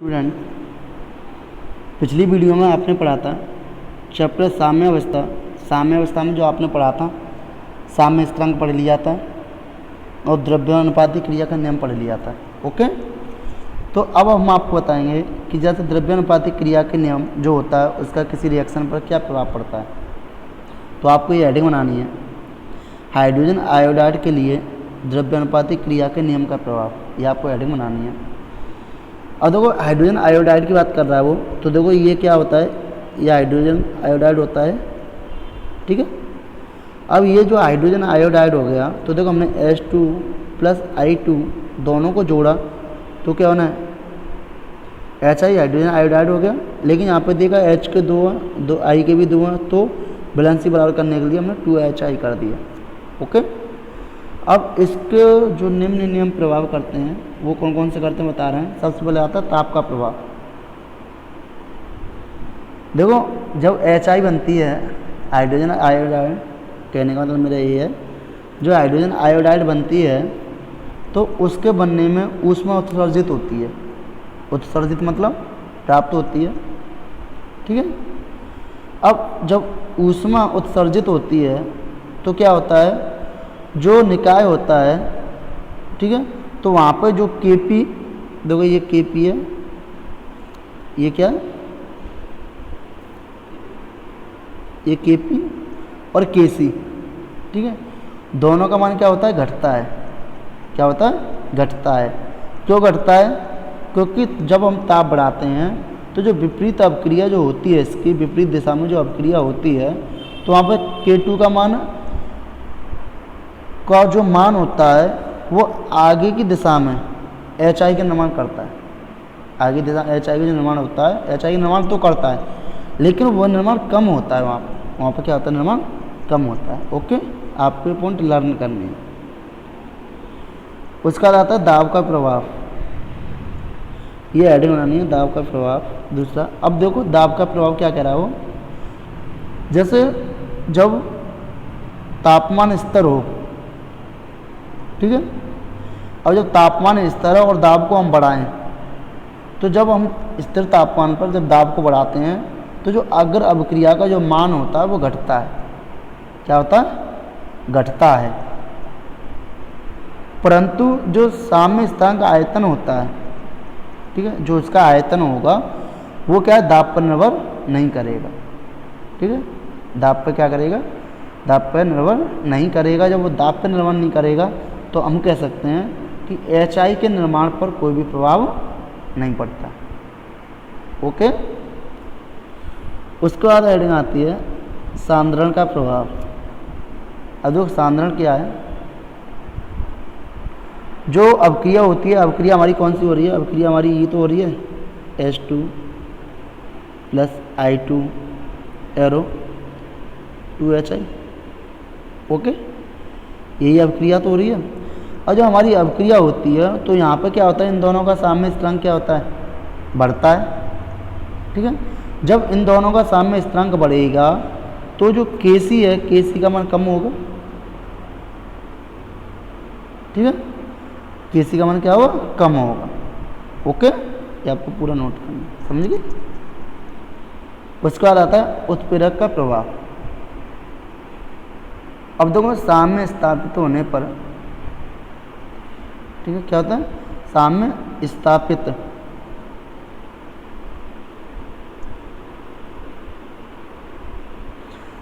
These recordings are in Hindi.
स्टूडेंट, पिछली वीडियो में आपने पढ़ा था चैप्टर साम्य अवस्था। साम्य अवस्था में जो आपने पढ़ा था साम्य स्थिरांक पढ़ लिया था और द्रव्यानुपाती क्रिया का नियम पढ़ लिया था। ओके, तो अब हम आपको बताएंगे कि जैसे द्रव्यानुपाती क्रिया के नियम जो होता है उसका किसी रिएक्शन पर क्या प्रभाव पड़ता है। तो आपको ये हेडिंग बनानी है, हाइड्रोजन आयोडाइड के लिए द्रव्यानुपाती क्रिया के नियम का प्रभाव। ये आपको हेडिंग बनानी है। अब देखो हाइड्रोजन आयोडाइड की बात कर रहा है वो, तो देखो ये क्या होता है, ये हाइड्रोजन आयोडाइड होता है, ठीक है। अब ये जो हाइड्रोजन आयोडाइड हो गया तो देखो हमने H2 प्लस I2 दोनों को जोड़ा तो क्या होना है, HI हाइड्रोजन आयोडाइड हो गया। लेकिन यहाँ पे देखा H के दो हैं, दो I के भी दो हैं, तो बैलेंसी बराबर करने के लिए हमने 2HI कर दिया। ओके, अब इसके जो निम्न नियम प्रभाव करते हैं वो कौन कौन से करते हैं बता रहे हैं। सबसे पहले आता है ताप का प्रभाव। देखो जब HI बनती है हाइड्रोजन आयोडाइड, कहने का मतलब मेरा ये है, जो हाइड्रोजन आयोडाइड बनती है तो उसके बनने में ऊष्मा उत्सर्जित होती है। उत्सर्जित मतलब प्राप्त होती है, ठीक है। अब जब ऊष्मा उत्सर्जित होती है तो क्या होता है, जो निकाय होता है, ठीक है, तो वहाँ पर जो Kp, देखो ये Kp है, ये क्या है, ये Kp और Kc, ठीक है, दोनों का मान क्या होता है, घटता है। क्या होता है, घटता है। क्यों घटता है, क्योंकि जब हम ताप बढ़ाते हैं तो जो विपरीत अवक्रिया जो होती है, इसकी विपरीत दिशा में जो अवक्रिया होती है तो वहाँ पर K2 का जो मान होता है वो आगे की दिशा में HI का निर्माण करता है। आगे दिशा HI का जो निर्माण होता है, HI का निर्माण तो करता है लेकिन वो निर्माण कम होता है। वहाँ पर क्या होता है, निर्माण कम होता है। ओके, आपको ये पॉइंट लर्न करनी है। उसका बाद आता है दाब का प्रभाव। ये हेडिंग बनानी है, दाब का प्रभाव। दूसरा, अब देखो दाब का प्रभाव क्या कह रहा है वो, जैसे जब तापमान स्तर हो, ठीक है, अब जब तापमान स्तर है और दाब को हम बढ़ाएं तो जब हम स्थिर तापमान पर जब दाब को बढ़ाते हैं तो जो अग्र अभिक्रिया का जो मान होता है वो घटता है। क्या होता है, घटता है। परंतु जो साम्य स्थिरांक आयतन होता है, ठीक है, जो इसका आयतन होगा वो क्या है, दाब पर निर्भर नहीं करेगा। ठीक है, दाब पर क्या करेगा, दाब पर निर्भर नहीं करेगा। जब वो दाब पर निर्भर नहीं करेगा तो हम कह सकते हैं कि HI के निर्माण पर कोई भी प्रभाव नहीं पड़ता। ओके, उसके बाद हेडिंग आती है सांद्रण का प्रभाव। अब जो सांद्रण क्या है, जो अवक्रिया होती है, अवक्रिया हमारी कौन सी हो रही है, अवक्रिया हमारी ये तो हो रही है H2 plus I2 arrow 2HI। Okay, यही अवक्रिया तो हो रही है। और जो हमारी अवक्रिया होती है तो यहाँ पे क्या होता है, इन दोनों का साम्य स्थिरांक क्या होता है, बढ़ता है। ठीक है, जब इन दोनों का साम्य स्थिरांक बढ़ेगा तो जो Kc है, Kc का मान कम होगा। ठीक है, Kc का मान क्या होगा, कम होगा। ओके, ये आपको पूरा नोट करना है, समझ गए। उसके बाद आता है उत्प्रेरक का प्रभाव। अब देखो साम्य स्थापित होने पर, ठीक है, क्या होता है, साम्य स्थापित,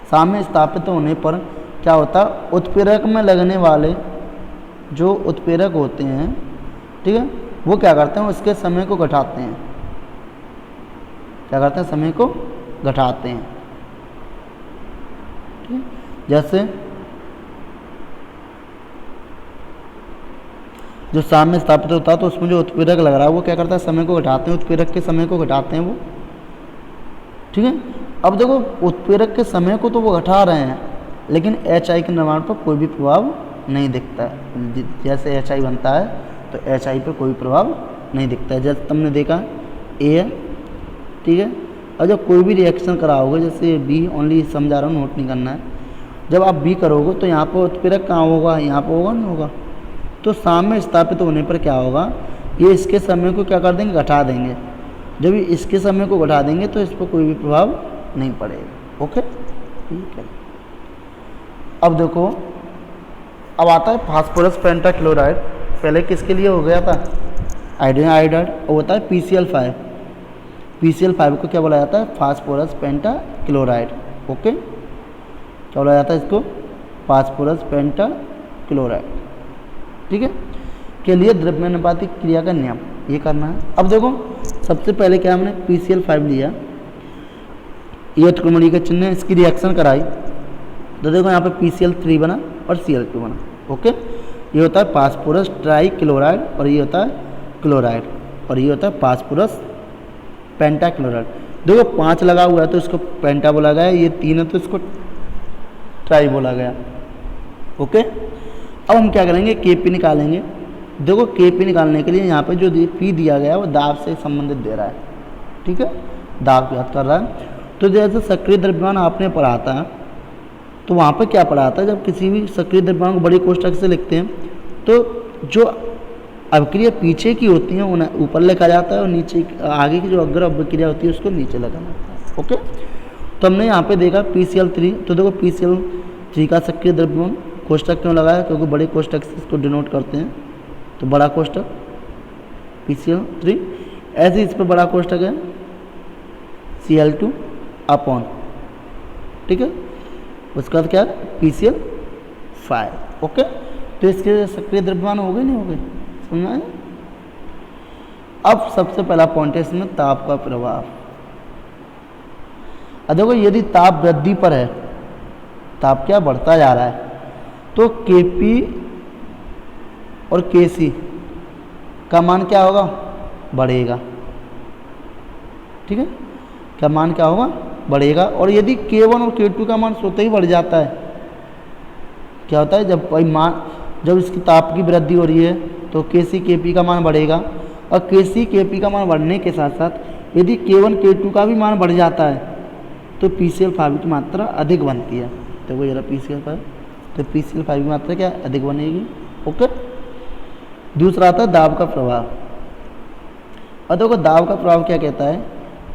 साम्य स्थापित होने पर क्या होता है, उत्प्रेरक में लगने वाले जो उत्प्रेरक होते हैं, ठीक है, वो क्या करते हैं, उसके समय को घटाते हैं। क्या करते हैं, समय को घटाते हैं। ठीक है, जैसे जो साम्य स्थापित होता है तो उसमें जो उत्प्रेरक लग रहा है वो क्या करता है, समय को घटाते हैं, उत्प्रेरक के समय को घटाते हैं वो। ठीक है, अब देखो उत्प्रेरक के समय को तो वो घटा रहे हैं लेकिन HI के निर्माण पर कोई भी प्रभाव नहीं दिखता है। जैसे HI बनता है तो HI पर कोई प्रभाव नहीं दिखता है। जैसे तुमने देखा A है, ठीक है, और जब कोई भी रिएक्शन कराओगे, जैसे B, ओनली समझा रहा हूँ, नोट नहीं करना है। जब आप B करोगे तो यहाँ पर उत्प्रेरक कहाँ होगा, यहाँ पर होगा, नहीं होगा। तो साम्य स्थापित होने पर क्या होगा, ये इसके समय को क्या कर देंगे, घटा देंगे। जब इसके समय को घटा देंगे तो इस पर कोई भी प्रभाव नहीं पड़ेगा। ओके, ठीक है। अब देखो, अब आता है फास्फोरस पेंटाक्लोराइड। पहले किसके लिए हो गया था? Hydrogen iodide. और होता है PCl5। PCl5 को क्या बोला जाता है? Phosphorus pentachloride. ओके, क्या बोला जाता है इसको? Phosphorus pentachloride. ठीक है, के लिए द्रव्यानुपातिक क्रिया का नियम ये करना है। अब देखो, सबसे पहले क्या हमने PCl5 लिया, ये उत्क्रमणीय का चिन्ह है, इसकी रिएक्शन कराई तो देखो यहाँ पे PCl3 बना और Cl2 बना। ओके, ये होता है फास्फोरस ट्राइक्लोराइड और ये होता है क्लोराइड और ये होता है फास्फोरस पेंटाक्लोराइड। देखो 5 लगा हुआ है तो इसको पेंटा बोला गया, ये 3 है तो इसको ट्राई बोला गया। ओके, अब हम क्या करेंगे? Kp निकालेंगे। देखो Kp निकालने के लिए यहाँ पे जो P दिया गया है वो दाब से संबंधित दे रहा है। ठीक है, दाब याद कर रहा है। तो जैसे सक्रिय द्रव्यमान आपने पढ़ा था, तो वहाँ पे क्या पढ़ा था? जब किसी भी सक्रिय द्रव्यमान को बड़ी कोष्ठक से लिखते हैं तो जो अभिक्रिया पीछे की होती है उन्हें ऊपर लिखा जाता है और नीचे आगे की जो अग्र अभिक्रिया होती है उसको नीचे लगाना होता है। ओके, तो हमने यहाँ पे देखा PCl3। तो देखो PCl3 का सक्रिय द्रव्यमान कोष्ठक क्यों लगाया? क्योंकि बड़े कोष्ठक से इसको डिनोट करते हैं, तो बड़ा कोष्ठक PCl3। ऐसे इस पर बड़ा कोष्ठक है Cl2 अपॉन, ठीक है, उसके बाद क्या है? PCl5। ओके, तो इसके सक्रिय द्रव्यमान हो गए, नहीं हो गए? समझ में आया? अब सबसे पहला पॉइंट है इसमें ताप का प्रभाव। अब देखो, यदि ताप वृद्धि पर है, ताप क्या बढ़ता जा रहा है, तो Kp और Kc का मान क्या होगा? बढ़ेगा। ठीक है, क्या मान क्या होगा? बढ़ेगा। और यदि K1 और K2 का मान स्वतः ही बढ़ जाता है, क्या होता है? जब इसकी ताप की वृद्धि हो रही है तो Kc Kp का मान बढ़ेगा और Kc Kp का मान बढ़ने के साथ साथ यदि K1 K2 का भी मान बढ़ जाता है तो PCl5 की मात्रा अधिक बनती है। तो वो जरा PCl5, तो PCl5 की मात्रा क्या अधिक बनेगी। ओके, दूसरा आता है दाब का प्रभाव। और देखो दाब का प्रभाव क्या कहता है?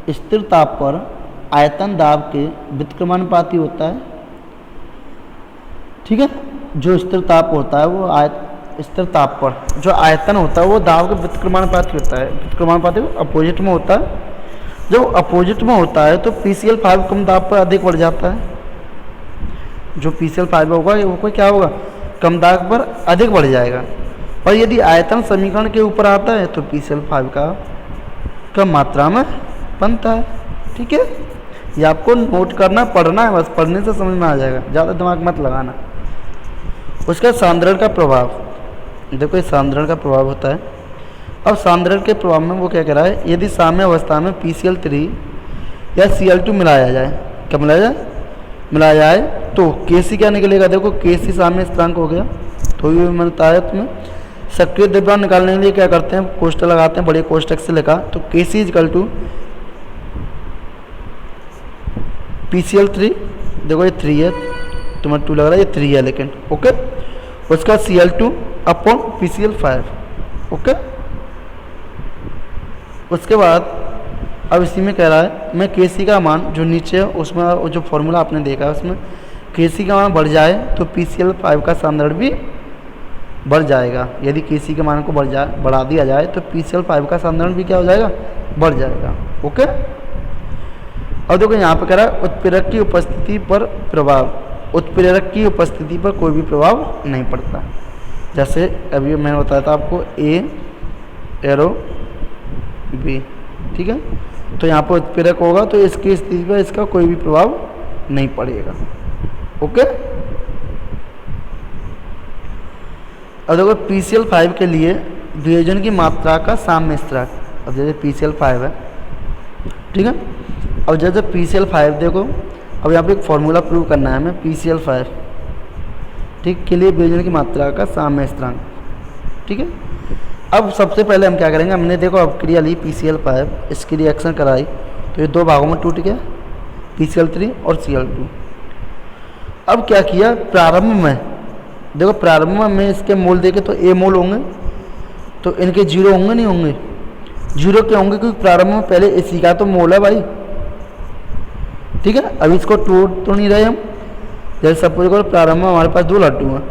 स्थिर ताप पर आयतन दाब के व्युत्क्रमानुपाती होता है। ठीक है, जो स्थिर ताप होता है वो स्थिर ताप पर जो आयतन होता है वो दाब के व्युत्क्रमानुपाती होता है। व्युत्क्रमानुपाती अपोजिट में होता है। जब अपोजिट में होता है तो PCl5 कम दाब पर अधिक बढ़ जाता है। जो PCl5 होगा वो क्या होगा? कम दाब पर अधिक बढ़ जाएगा। और यदि आयतन समीकरण के ऊपर आता है तो PCl5 का कम मात्रा में बनता है। ठीक है, ये आपको नोट करना, पढ़ना है, बस पढ़ने से समझ में आ जाएगा, ज़्यादा दिमाग मत लगाना। उसका सांद्रण का प्रभाव, देखो ये सांद्रण का प्रभाव होता है। अब सांद्रण के प्रभाव में वो क्या कह रहा है? यदि साम्य अवस्था में PCl3 या Cl2 मिलाया जाए, क्या मिलाया जाए? मिलाया जाए तो Kc क्या निकलेगा? देखो Kc साम्य स्थिरांक हो गया, तो ये मिलता है तुम्हें। सक्रिय द्रव्यमान निकालने के लिए क्या करते हैं? कोष्ठक लगाते हैं, बड़े कोष्ठक से लिखा, तो Kc = PCl3, देखो ये 3 है, तुम्हें 2 लग रहा है, ये 3 है लेकिन। ओके, उसका Cl2 अपॉन PCl5। ओके, उसके बाद अब इसी में कह रहा है मैं Kc का मान जो नीचे है उसमें जो फॉर्मूला आपने देखा है उसमें Kc का मान बढ़ जाए तो PCl5 का सांद्रण भी बढ़ जाएगा। यदि Kc के मान को बढ़ा दिया जाए तो PCl5 का सांद्रण भी क्या हो जाएगा? बढ़ जाएगा। ओके, अब देखो यहाँ पे कह रहा है उत्प्रेरक की उपस्थिति पर प्रभाव। उत्प्रेरक की उपस्थिति पर कोई भी प्रभाव नहीं पड़ता। जैसे अभी मैंने बताया था आपको A एरो B, ठीक है, तो यहाँ पर उत्प्रेरक होगा तो इसकी स्थिति पर इसका कोई भी प्रभाव नहीं पड़ेगा। ओके, अब देखो PCl5 के लिए वियोजन की मात्रा का साम्य स्थिरांक। अब जैसे PCl5 है, ठीक है, अब जैसे PCl5 देखो, अब यहाँ पे एक फॉर्मूला प्रूव करना है हमें PCl5, ठीक, के लिए वियोजन की मात्रा का साम्य स्थिरांक। ठीक है, अब सबसे पहले हम क्या करेंगे? हमने देखो अभिक्रिया ली PCl5, इसकी रिएक्शन कराई तो ये 2 भागों में टूट गया, PCl3 और Cl2। अब क्या किया? प्रारंभ में देखो, प्रारंभ में इसके मोल देखे तो A मोल होंगे, तो इनके 0 होंगे नहीं होंगे? जीरो क्यों होंगे? क्योंकि प्रारंभ में पहले इसी का तो मोल है भाई, ठीक है। अब इसको तोड़ तो नहीं रहे हम। जैसे सपोज करो प्रारंभ में हमारे पास 2 लड्डू हैं,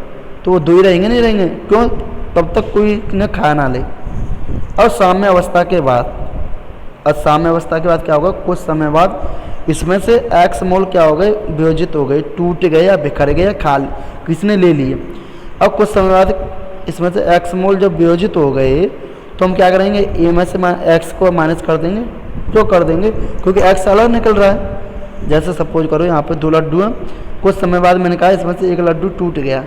तो वो 2 ही रहेंगे, नहीं रहेंगे? क्यों? तब तक कोई न खा ना ले। और साम्य अवस्था के बाद, और साम्य अवस्था के बाद क्या होगा? कुछ समय बाद इसमें से एक्स मोल क्या हो गए? वियोजित हो गए, टूट गए या बिखर गए या खा किसने ले लिए। अब कुछ समय बाद इसमें से एक्स मोल जब वियोजित हो गए तो हम क्या करेंगे? ए में से एक्स को माइनस कर देंगे। क्यों कर देंगे? क्योंकि एक्स अलग निकल रहा है। जैसे सपोज करो यहाँ पे 2 लड्डू हैं, कुछ समय बाद मैंने कहा इसमें से एक लड्डू टूट गया,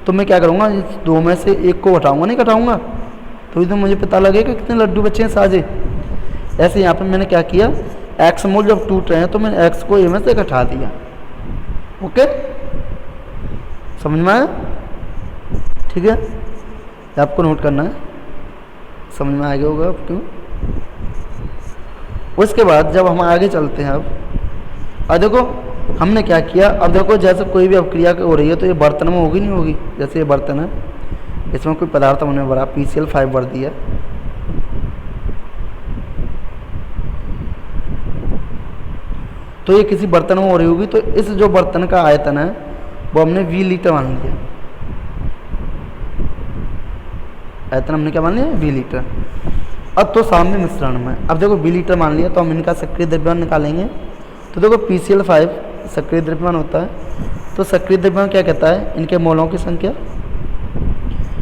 तो मैं क्या करूँगा? इस 2 में से एक को घटाऊँगा, नहीं घटाऊँगा? तो इधर मुझे पता लगेगा कितने लड्डू बचे हैं साझे। ऐसे यहाँ पे मैंने क्या किया? एक्स मोल जब टूट रहे हैं तो मैंने एक्स को ए में से घटा दिया। ओके, समझ में आया? ठीक है, आपको नोट करना है, समझ में आ गया होगा आपको। उसके बाद जब हम आगे चलते हैं, अब देखो हमने क्या किया। अब देखो जैसे कोई भी अपक्रिया हो रही है तो ये बर्तन में होगी, नहीं होगी? जैसे ये बर्तन है, इसमें कोई पदार्थ हमने भरा, PCl5 भर दिया, तो ये किसी बर्तन में हो रही होगी। तो इस जो बर्तन का आयतन है वो हमने 20 लीटर मान लिया। आयतन हमने क्या मान लिया? 20 लीटर। अब तो साम्य मिश्रण में, अब देखो 20 लीटर मान लिया, तो हम इनका सक्रिय द्रव्यमान निकालेंगे। तो देखो PCl5 सक्रिय द्रव्यमान होता है, तो सक्रिय द्रव्यमान क्या कहता है? इनके मोलों की संख्या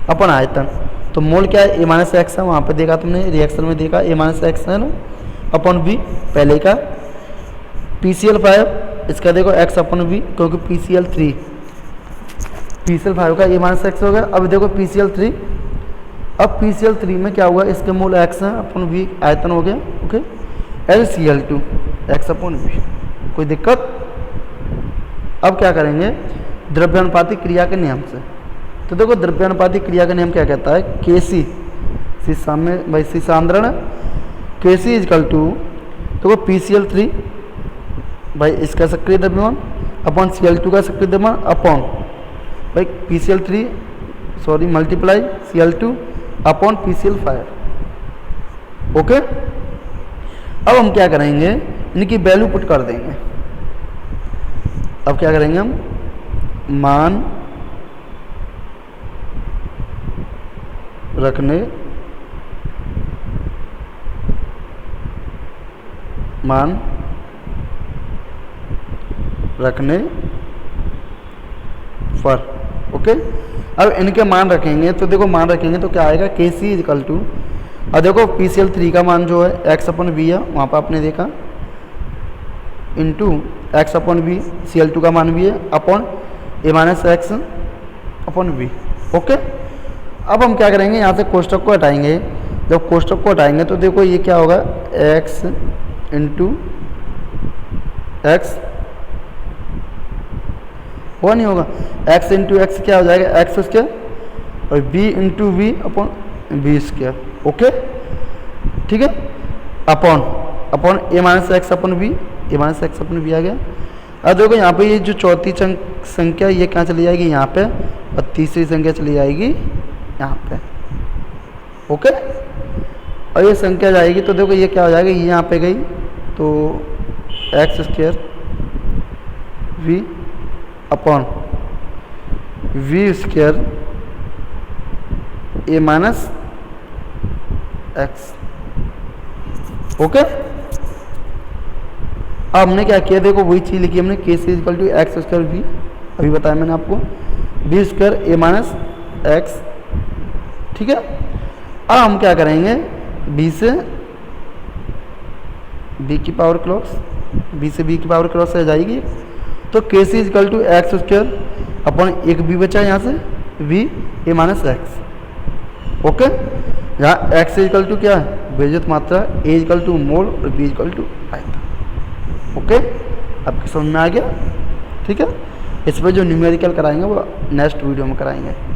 अपन आयतन। तो मोल क्या है? A-x है, वहाँ पे देखा तुमने रिएक्शन में देखा, A-x है ना अपन B पहले का। PCl5 इसका देखो x अपन V, क्योंकि PCl5 का A-x हो गया। अब देखो PCl3, अब PCl3 में क्या हुआ? इसके मोल x है, अपन V आयतन हो गया। ओके, LCl2 x अपन V, कोई दिक्कत? अब क्या करेंगे? द्रव्यानुपातिक क्रिया के नियम से। तो देखो द्रव्यानुपातिक क्रिया का नियम क्या कहता है? Kc साम्य भाई सी सांद्रण, Kc इजकल टू, देखो PCl3 भाई इसका सक्रिय द्रव्यमान अपॉन Cl2 का सक्रिय द्रव्यमान अपॉन भाई PCl3 sorry multiply Cl2 upon PCl5। Okay, अब हम क्या करेंगे? इनकी वैल्यू पुट कर देंगे। अब क्या करेंगे? हम मान रखने पर। ओके, अब इनके मान रखेंगे, तो देखो मान रखेंगे तो क्या आएगा? Kc इजकल टू, और देखो PCl3 का मान जो है x अपन V है, वहाँ पर आपने देखा, इंटू x अपन V, Cl2 का मान भी है अपॉन A-x अपन V। ओके, अब हम क्या करेंगे? यहाँ से कोष्टक को हटाएंगे। जब कोष्टक को हटाएंगे तो देखो ये क्या होगा? x इंटू एक्स हो नहीं होगा? x इंटू एक्स क्या हो जाएगा? एक्स स्क्वायर, और b into v upon b square. Okay, ठीक है, upon A-x upon v, A-x upon v आ गया। अब देखो यहाँ पे ये जो चौथी संख्या ये कहाँ चली जाएगी? यहाँ पे, और तीसरी संख्या चली जाएगी यहाँ पे। ओके, और ये संख्या जाएगी तो देखो ये क्या हो जाएगा? ये यहाँ पे गई तो x square v upon v square A-x। Okay, अब हमने क्या किया? देखो वही चीज़ लिखी हमने, Kc equal to x square v, अभी बताया मैंने आपको, बी स्क्वायर A-x। ठीक है, अब हम क्या करेंगे? b से b की पावर क्रॉस, b से b की पावर क्रॉस रह जाएगी, तो Kc equal to x square upon एक b बचा यहाँ से v A-x। ओके, यहाँ x इक्वल टू क्या है? विद्युत मात्रा, a इक्वल टू मोल और b इक्वल टू आयतन। ओके, आपकी समझ में आ गया? ठीक है, इस पर जो न्यूमेरिकल कराएंगे वो नेक्स्ट वीडियो में कराएंगे।